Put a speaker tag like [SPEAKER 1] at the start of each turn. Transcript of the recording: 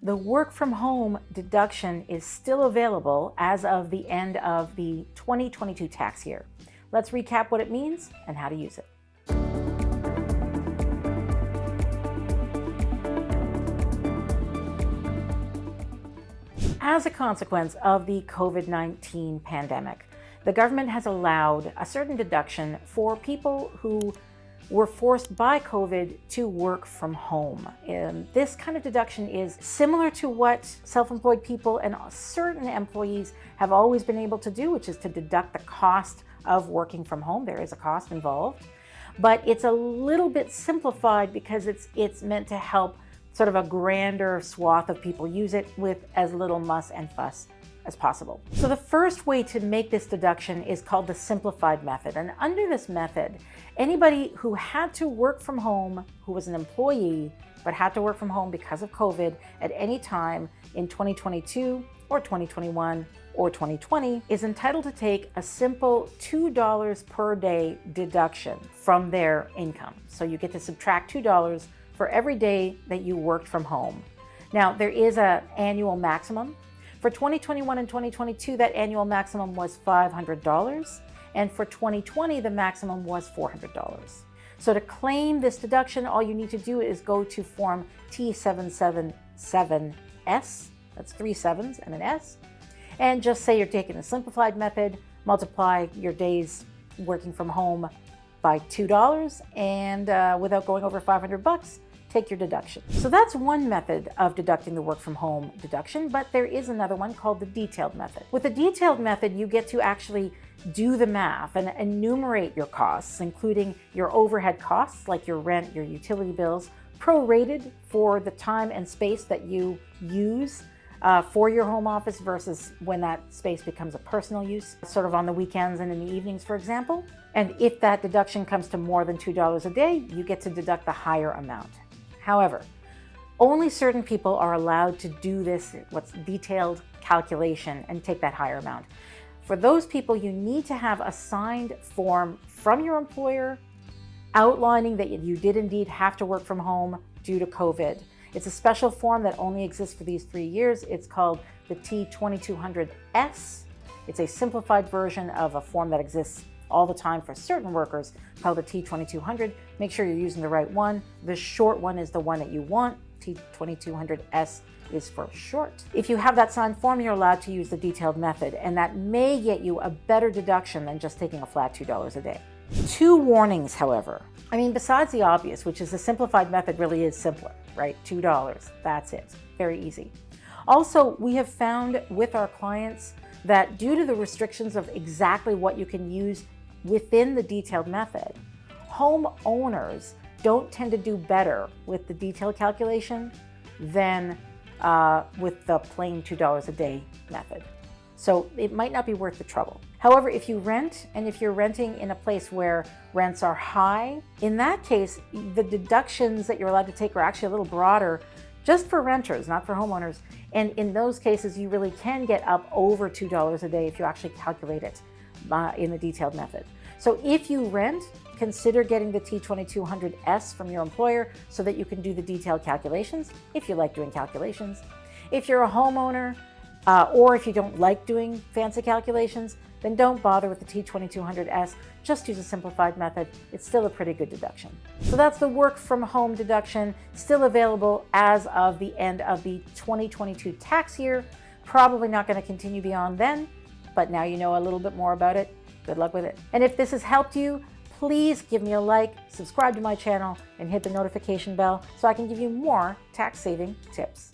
[SPEAKER 1] The work from home deduction is still available as of the end of the 2022 tax year. Let's recap what it means and how to use it. As a consequence of the COVID-19 pandemic, the government has allowed a certain deduction for people who were forced by COVID to work from home. And this kind of deduction is similar to what self-employed people and certain employees have always been able to do, which is to deduct the cost of working from home. There is a cost involved, but it's a little bit simplified because it's meant to help sort of a grander swath of people use it with as little muss and fuss as possible. So the first way to make this deduction is called the simplified method. And under this method, anybody who had to work from home, who was an employee, but had to work from home because of COVID at any time in 2022 or 2021 or 2020 is entitled to take a simple $2 per day deduction from their income. So you get to subtract $2 for every day that you worked from home. Now, there is an annual maximum. For 2021 and 2022, that annual maximum was $500. And for 2020, the maximum was $400. So to claim this deduction, all you need to do is go to form T777S, that's 3 sevens and an S, and just say you're taking the simplified method, multiply your days working from home by $2, and without going over $500, take your deduction. So that's one method of deducting the work from home deduction, but there is another one called the detailed method. With the detailed method, you get to actually do the math and enumerate your costs, including your overhead costs like your rent, your utility bills, prorated for the time and space that you use for your home office versus when that space becomes a personal use, sort of on the weekends and in the evenings, for example. And if that deduction comes to more than $2 a day, you get to deduct the higher amount. However, only certain people are allowed to do this, what's detailed calculation, and take that higher amount. For those people, you need to have a signed form from your employer outlining that you did indeed have to work from home due to COVID. It's a special form that only exists for these 3 years. It's called the T2200S. It's a simplified version of a form that exists all the time for certain workers called the T2200. Make sure you're using the right one. The short one is the one that you want. T2200S is for short. If you have that signed form, you're allowed to use the detailed method, and that may get you a better deduction than just taking a flat $2 a day. 2 warnings, however. I mean, besides the obvious, which is the simplified method really is simpler, right? $2, that's it. Very easy. Also, we have found with our clients that due to the restrictions of exactly what you can use within the detailed method, homeowners don't tend to do better with the detailed calculation than with the plain $2 a day method. So it might not be worth the trouble. However, if you rent, and if you're renting in a place where rents are high, in that case, the deductions that you're allowed to take are actually a little broader just for renters, not for homeowners. And in those cases, you really can get up over $2 a day if you actually calculate it in the detailed method. So if you rent, consider getting the T2200S from your employer so that you can do the detailed calculations, if you like doing calculations. If you're a homeowner, or if you don't like doing fancy calculations, then don't bother with the T2200S. Just use a simplified method. It's still a pretty good deduction. So that's the work from home deduction, still available as of the end of the 2022 tax year. Probably not going to continue beyond then, but now you know a little bit more about it. Good luck with it. And if this has helped you, please give me a like, subscribe to my channel, and hit the notification bell so I can give you more tax saving tips.